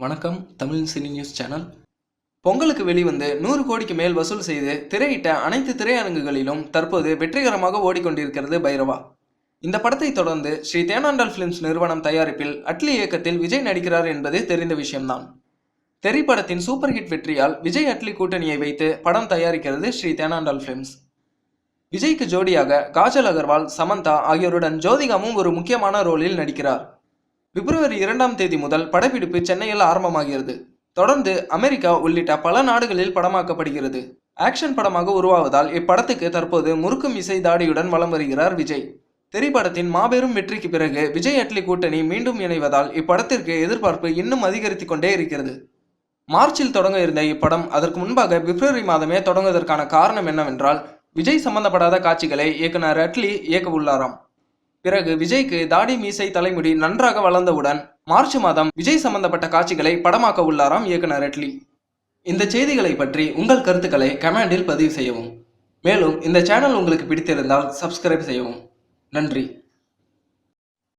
வணக்கம். Tamil cine news channel. பொங்கலுக்கு வெளிவந்து 100 கோடிக்கு மேல் வசூல் செய்து திரையிட்ட அனைத்து திரையரங்குகளிலும் தற்போது வெற்றிகரமாக ஓடிக்கொண்டிருக்கிறது பைரவா. இந்த படத்தை தொடர்ந்து ஸ்ரீ தேனாண்டாள் பிலிம்ஸ் நிறுவனம் தயாரிப்பில் அட்லி இயக்கத்தில் விஜய் நடிக்கிறார் என்பது தெரிந்த விஷயம்தான். திரைப்படத்தின் சூப்பர் ஹிட் வெற்றியால் விஜய் அட்லி கூட்டணியை வைத்து படம் தயாரிக்கிறது ஸ்ரீ தேனாண்டாள் பிலிம்ஸ். விஜய்க்கு ஜோடியாக காஜல் அகர்வால், சமந்தா ஆகியோருடன் ஜோதிகாவும் ஒரு முக்கியமான ரோலில் நடிக்கிறார். பிப்ரவரி 2ஆம் தேதி முதல் படப்பிடிப்பு சென்னையில் ஆரம்பமாகிறது. தொடர்ந்து அமெரிக்கா உள்ளிட்ட பல நாடுகளில் படமாக்கப்படுகிறது. ஆக்ஷன் படமாக உருவாவதால் இப்படத்துக்கு தற்போது முறுக்கும் இசை தாடியுடன் வலம் வருகிறார் விஜய். திரைப்படத்தின் மாபெரும் வெற்றிக்கு பிறகு விஜய் அட்லி கூட்டணி மீண்டும் இணைவதால் இப்படத்திற்கு எதிர்பார்ப்பு இன்னும் அதிகரித்து கொண்டே இருக்கிறது. மார்ச்சில் தொடங்க இருந்த இப்படம் அதற்கு முன்பாக பிப்ரவரி மாதமே தொடங்குவதற்கான காரணம் என்னவென்றால், விஜய் சம்பந்தப்படாத காட்சிகளை இயக்குனர் அட்லி இயக்க உள்ளாராம். பிறகு விஜய்க்கு தாடி, மீசை, தலைமுடி நன்றாக வளர்ந்தவுடன் மார்ச் மாதம் விஜய் சம்பந்தப்பட்ட காட்சிகளை படமாக்க உள்ளாராம் இயக்குனர் அட்லி. இந்த செய்திகளை பற்றி உங்கள் கருத்துக்களை கமெண்டில் பதிவு செய்யவும். மேலும் இந்த சேனல் உங்களுக்கு பிடித்திருந்தால் சப்ஸ்கிரைப் செய்யவும். நன்றி.